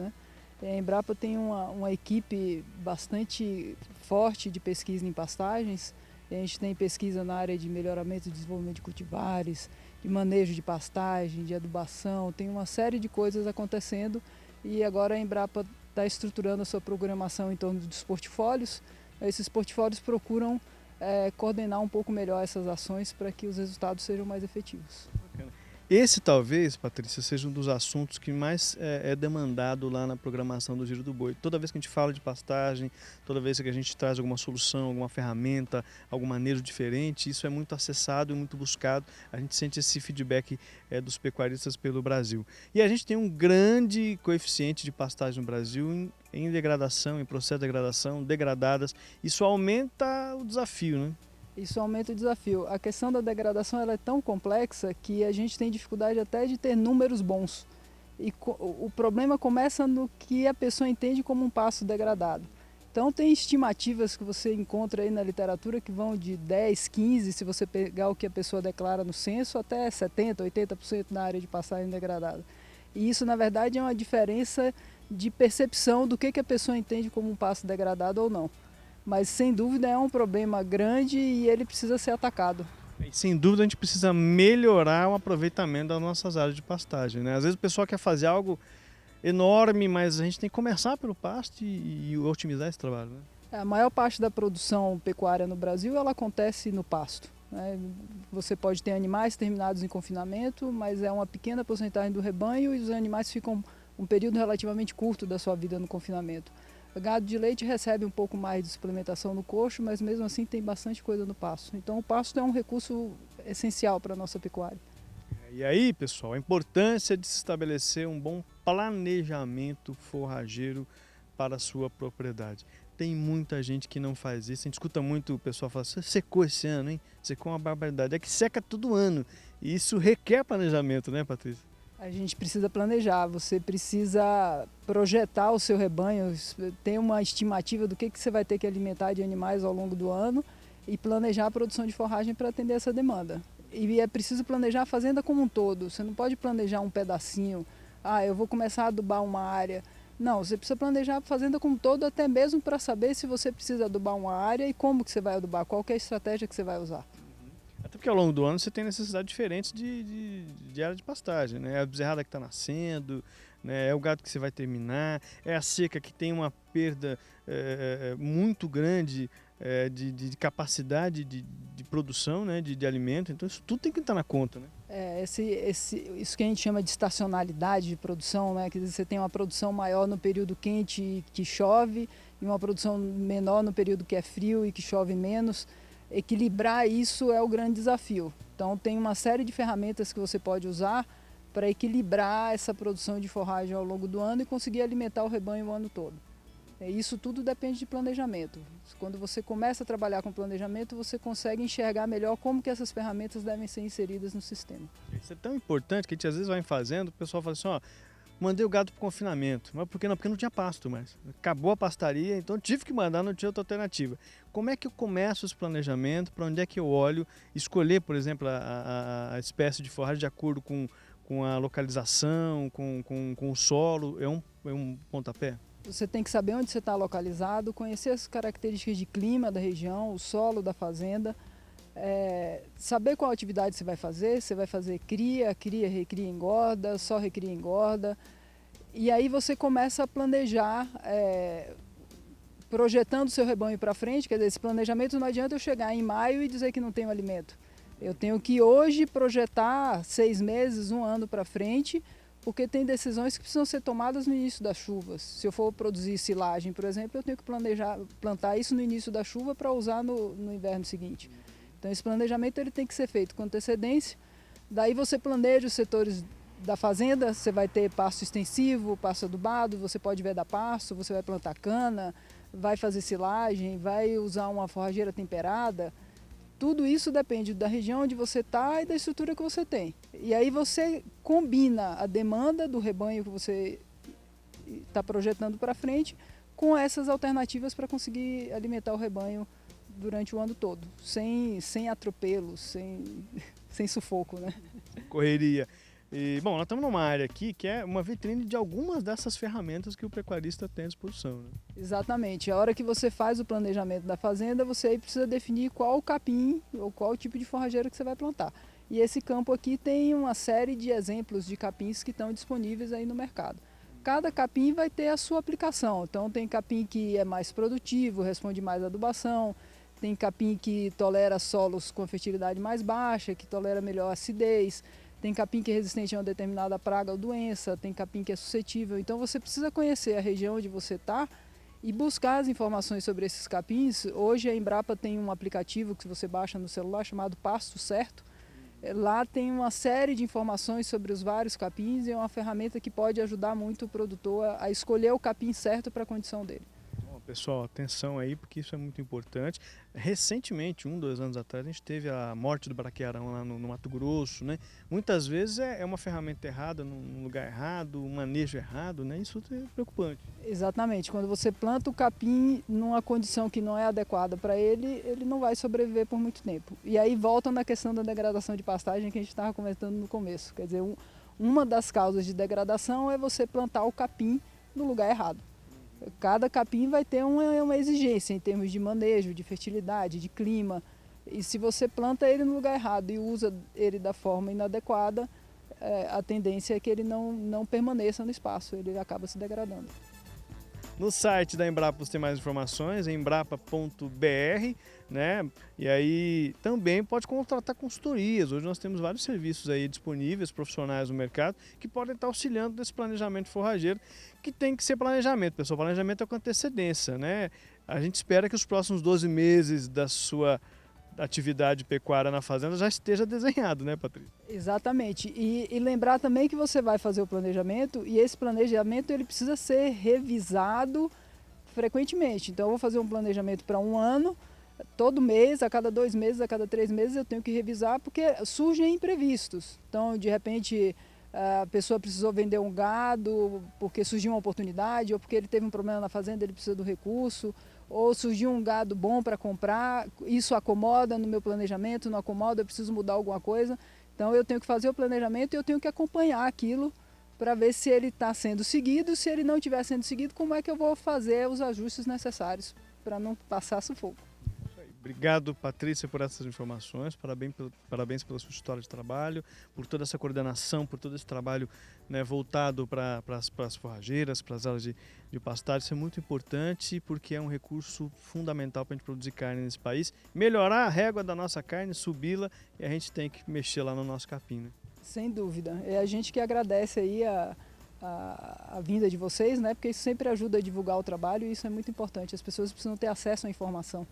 A Embrapa tem uma equipe bastante forte de pesquisa em pastagens. A gente tem pesquisa na área de melhoramento e desenvolvimento de cultivares, de manejo de pastagem, de adubação, tem uma série de coisas acontecendo e agora a Embrapa está estruturando a sua programação em torno dos portfólios. Esses portfólios procuram coordenar um pouco melhor essas ações para que os resultados sejam mais efetivos. Esse talvez, Patrícia, seja um dos assuntos que mais é demandado lá na programação do Giro do Boi. Toda vez que a gente fala de pastagem, toda vez que a gente traz alguma solução, alguma ferramenta, algum manejo diferente, isso é muito acessado e muito buscado. A gente sente esse feedback dos pecuaristas pelo Brasil. E a gente tem um grande coeficiente de pastagem no Brasil em degradação, em processo de degradação, degradadas. Isso aumenta o desafio, Isso aumenta o desafio. A questão da degradação ela é tão complexa que a gente tem dificuldade até de ter números bons. E o problema começa no que a pessoa entende como um pasto degradado. Então tem estimativas que você encontra aí na literatura que vão de 10, 15, se você pegar o que a pessoa declara no censo, até 70%, 80% na área de pastagem degradada. E isso, na verdade, é uma diferença de percepção do que a pessoa entende como um pasto degradado ou não. Mas, sem dúvida, é um problema grande e ele precisa ser atacado. E, sem dúvida, a gente precisa melhorar o aproveitamento das nossas áreas de pastagem, Às vezes o pessoal quer fazer algo enorme, mas a gente tem que começar pelo pasto e otimizar esse trabalho, A maior parte da produção pecuária no Brasil, ela acontece no pasto. Você pode ter animais terminados em confinamento, mas é uma pequena porcentagem do rebanho e os animais ficam um período relativamente curto da sua vida no confinamento. O gado de leite recebe um pouco mais de suplementação no coxo, mas mesmo assim tem bastante coisa no pasto. Então o pasto é um recurso essencial para a nossa pecuária. E aí, pessoal, a importância de se estabelecer um bom planejamento forrageiro para a sua propriedade. Tem muita gente que não faz isso. A gente escuta muito o pessoal falar: você secou esse ano, hein? Secou uma barbaridade. É que seca todo ano. E isso requer planejamento, né, Patrícia? A gente precisa planejar, você precisa projetar o seu rebanho, ter uma estimativa do que você vai ter que alimentar de animais ao longo do ano e planejar a produção de forragem para atender essa demanda. E é preciso planejar a fazenda como um todo, você não pode planejar um pedacinho, eu vou começar a adubar uma área. Não, você precisa planejar a fazenda como um todo, até mesmo para saber se você precisa adubar uma área e como que você vai adubar, qual que é a estratégia que você vai usar. Até porque ao longo do ano você tem necessidades diferentes de área de pastagem, né? É a bezerrada que está nascendo, né? É o gado que você vai terminar, é a seca que tem uma perda muito grande de capacidade de produção, né? de alimento, então isso tudo tem que estar na conta, né? Isso que a gente chama de estacionalidade de produção, né? Quer dizer, você tem uma produção maior no período quente que chove e uma produção menor no período que é frio e que chove menos. Equilibrar isso é o grande desafio. Então tem uma série de ferramentas que você pode usar para equilibrar essa produção de forragem ao longo do ano e conseguir alimentar o rebanho o ano todo. Isso tudo depende de planejamento. Quando você começa a trabalhar com planejamento, você consegue enxergar melhor como que essas ferramentas devem ser inseridas no sistema. Isso é tão importante que a gente às vezes vai fazendo, o pessoal fala assim, ó, mandei o gado para o confinamento. Mas por que não? Porque não tinha pasto mais. Acabou a pastaria, então tive que mandar, não tinha outra alternativa. Como é que eu começo esse planejamento? Para onde é que eu olho? Escolher, por exemplo, a espécie de forragem de acordo com a localização, com o solo, é um pontapé? Você tem que saber onde você está localizado, conhecer as características de clima da região, o solo da fazenda, saber qual atividade você vai fazer cria, recria, engorda, só recria, engorda. E aí você começa a planejar, projetando o seu rebanho para frente, quer dizer, esse planejamento não adianta eu chegar em maio e dizer que não tenho alimento. Eu tenho que hoje projetar 6 meses, 1 ano para frente, porque tem decisões que precisam ser tomadas no início das chuvas. Se eu for produzir silagem, por exemplo, eu tenho que plantar isso no início da chuva para usar no inverno seguinte. Então esse planejamento ele tem que ser feito com antecedência. Daí você planeja os setores da fazenda, você vai ter pasto extensivo, pasto adubado, você pode vedar pasto, você vai plantar cana, vai fazer silagem, vai usar uma forrageira temperada. Tudo isso depende da região onde você está e da estrutura que você tem. E aí você combina a demanda do rebanho que você está projetando para frente com essas alternativas para conseguir alimentar o rebanho durante o ano todo, sem atropelo, sem sufoco, né? Correria. E, bom, nós estamos numa área aqui que é uma vitrine de algumas dessas ferramentas que o pecuarista tem à disposição, né? Exatamente. A hora que você faz o planejamento da fazenda, você aí precisa definir qual capim ou qual tipo de forrageira que você vai plantar. E esse campo aqui tem uma série de exemplos de capins que estão disponíveis aí no mercado. Cada capim vai ter a sua aplicação. Então tem capim que é mais produtivo, responde mais à adubação, tem capim que tolera solos com fertilidade mais baixa, que tolera melhor acidez. Tem capim que é resistente a uma determinada praga ou doença, tem capim que é suscetível. Então você precisa conhecer a região onde você está e buscar as informações sobre esses capins. Hoje a Embrapa tem um aplicativo que você baixa no celular chamado Pasto Certo. Lá tem uma série de informações sobre os vários capins e é uma ferramenta que pode ajudar muito o produtor a escolher o capim certo para a condição dele. Pessoal, atenção aí, porque isso é muito importante. Recentemente, 2 anos atrás, a gente teve a morte do braquiarão lá no Mato Grosso, né? Muitas vezes é uma ferramenta errada, num lugar errado, um manejo errado, né? Isso é preocupante. Exatamente. Quando você planta o capim numa condição que não é adequada para ele, ele não vai sobreviver por muito tempo. E aí volta na questão da degradação de pastagem que a gente estava comentando no começo. Quer dizer, uma das causas de degradação é você plantar o capim no lugar errado. Cada capim vai ter uma exigência em termos de manejo, de fertilidade, de clima. E se você planta ele no lugar errado e usa ele da forma inadequada, a tendência é que ele não permaneça no espaço, ele acaba se degradando. No site da Embrapa você tem mais informações, embrapa.br, né? E aí também pode contratar consultorias. Hoje nós temos vários serviços aí disponíveis, profissionais no mercado, que podem estar auxiliando nesse planejamento forrageiro, que tem que ser planejamento, pessoal. Planejamento é com antecedência, né? A gente espera que os próximos 12 meses da sua atividade pecuária na fazenda já esteja desenhado, né, Patrícia? Exatamente. E lembrar também que você vai fazer o planejamento e esse planejamento ele precisa ser revisado frequentemente. Então eu vou fazer um planejamento para 1 ano, todo mês, a cada 2 meses, a cada 3 meses eu tenho que revisar porque surgem imprevistos. Então, de repente, a pessoa precisou vender um gado porque surgiu uma oportunidade ou porque ele teve um problema na fazenda, ele precisa do recurso, ou surgiu um gado bom para comprar, isso acomoda no meu planejamento, não acomoda, eu preciso mudar alguma coisa. Então eu tenho que fazer o planejamento e eu tenho que acompanhar aquilo para ver se ele está sendo seguido. Se ele não estiver sendo seguido, como é que eu vou fazer os ajustes necessários para não passar sufoco. Obrigado, Patrícia, por essas informações. Parabéns pela sua história de trabalho, por toda essa coordenação, por todo esse trabalho, né, voltado para as forrageiras, para as áreas de pastagem. Isso é muito importante porque é um recurso fundamental para a gente produzir carne nesse país. Melhorar a régua da nossa carne, subi-la, e a gente tem que mexer lá no nosso capim, né? Sem dúvida. É a gente que agradece aí a vinda de vocês, né? Porque isso sempre ajuda a divulgar o trabalho e isso é muito importante. As pessoas precisam ter acesso à informação.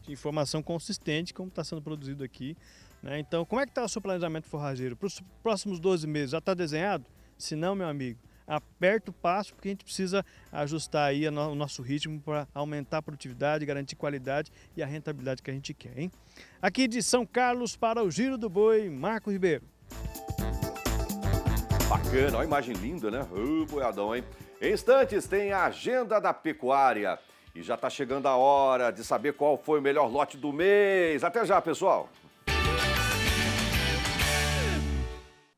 Informação consistente, como está sendo produzido aqui, né? Então, como é que está o seu planejamento forrageiro? Para os próximos 12 meses, já está desenhado? Se não, meu amigo, aperta o passo, porque a gente precisa ajustar aí o nosso ritmo para aumentar a produtividade, garantir qualidade e a rentabilidade que a gente quer, hein? Aqui de São Carlos para o Giro do Boi, Marco Ribeiro. Bacana, olha a imagem linda, né? Boiadão, hein? Em instantes tem a agenda da pecuária. E já está chegando a hora de saber qual foi o melhor lote do mês. Até já, pessoal!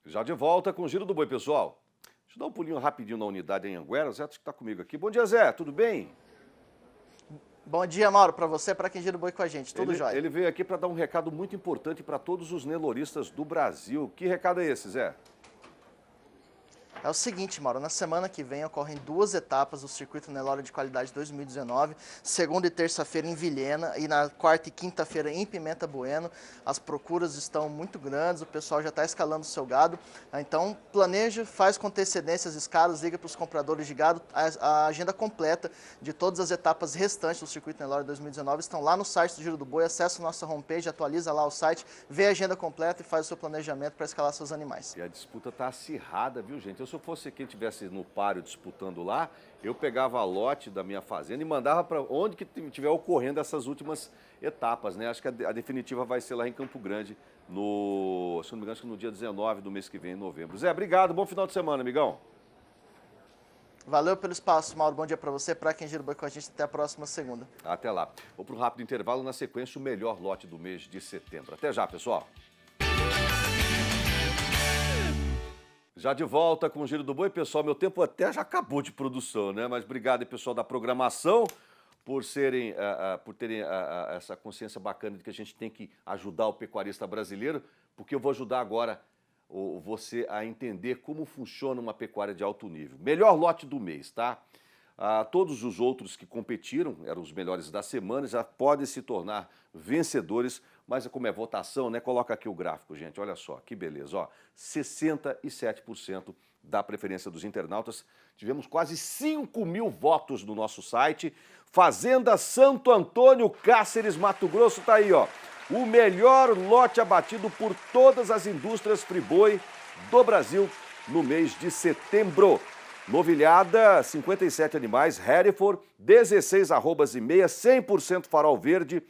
Já de volta com o Giro do Boi, pessoal. Deixa eu dar um pulinho rapidinho na unidade em Anguera. O Zé está comigo aqui. Bom dia, Zé. Tudo bem? Bom dia, Mauro. Para você, para quem gira o boi com a gente. Tudo jóia. Ele veio aqui para dar um recado muito importante para todos os neloristas do Brasil. Que recado é esse, Zé? É o seguinte, Mauro, na semana que vem ocorrem 2 etapas do Circuito Nelore de Qualidade 2019, segunda e terça-feira em Vilhena e na quarta e quinta-feira em Pimenta Bueno. As procuras estão muito grandes, o pessoal já está escalando o seu gado, então planeja, faz com antecedência as escalas, liga para os compradores de gado. A agenda completa de todas as etapas restantes do Circuito Nelore 2019 estão lá no site do Giro do Boi. Acessa a nossa homepage, atualiza lá o site, vê a agenda completa e faz o seu planejamento para escalar seus animais. E a disputa está acirrada, viu, gente? Se eu fosse quem estivesse no páreo disputando lá, eu pegava a lote da minha fazenda e mandava para onde que estiver ocorrendo essas últimas etapas, né? Acho que a definitiva vai ser lá em Campo Grande, se não me engano, acho que no dia 19 do mês que vem, em novembro. Zé, obrigado, bom final de semana, amigão. Valeu pelo espaço, Mauro. Bom dia para você, para quem gira o boi com a gente. Até a próxima segunda. Até lá. Vou para um rápido intervalo, na sequência, o melhor lote do mês de setembro. Até já, pessoal. Já de volta com o Giro do Boi, pessoal, meu tempo até já acabou de produção, né? Mas obrigado aí, pessoal da programação, por terem essa consciência bacana de que a gente tem que ajudar o pecuarista brasileiro, porque eu vou ajudar agora você a entender como funciona uma pecuária de alto nível. Melhor lote do mês, tá? Todos os outros que competiram, eram os melhores da semana, já podem se tornar vencedores, mas como é votação, né? Coloca aqui o gráfico, gente, olha só, que beleza, ó, 67% da preferência dos internautas, tivemos quase 5 mil votos no nosso site. Fazenda Santo Antônio, Cáceres, Mato Grosso, tá aí, ó, o melhor lote abatido por todas as indústrias friboi do Brasil no mês de setembro. Novilhada, 57 animais, Hereford, 16 arrobas e meia, 100% farol verde,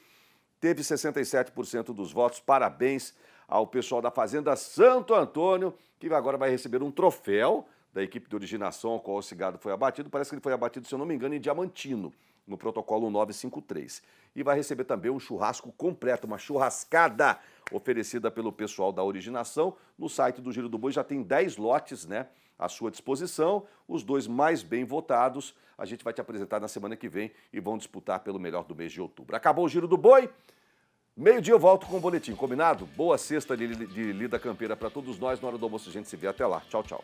teve 67% dos votos. Parabéns ao pessoal da Fazenda Santo Antônio, que agora vai receber um troféu da equipe de originação ao qual esse gado foi abatido. Parece que ele foi abatido, se eu não me engano, em Diamantino, no protocolo 953. E vai receber também um churrasco completo, uma churrascada oferecida pelo pessoal da originação. No site do Giro do Boi já tem 10 lotes, né, à sua disposição. Os 2 mais bem votados a gente vai te apresentar na semana que vem e vão disputar pelo melhor do mês de outubro. Acabou o Giro do Boi. Meio-dia eu volto com o boletim, combinado? Boa sexta de lida campeira para todos nós. Na hora do almoço a gente se vê. Até lá. Tchau, tchau.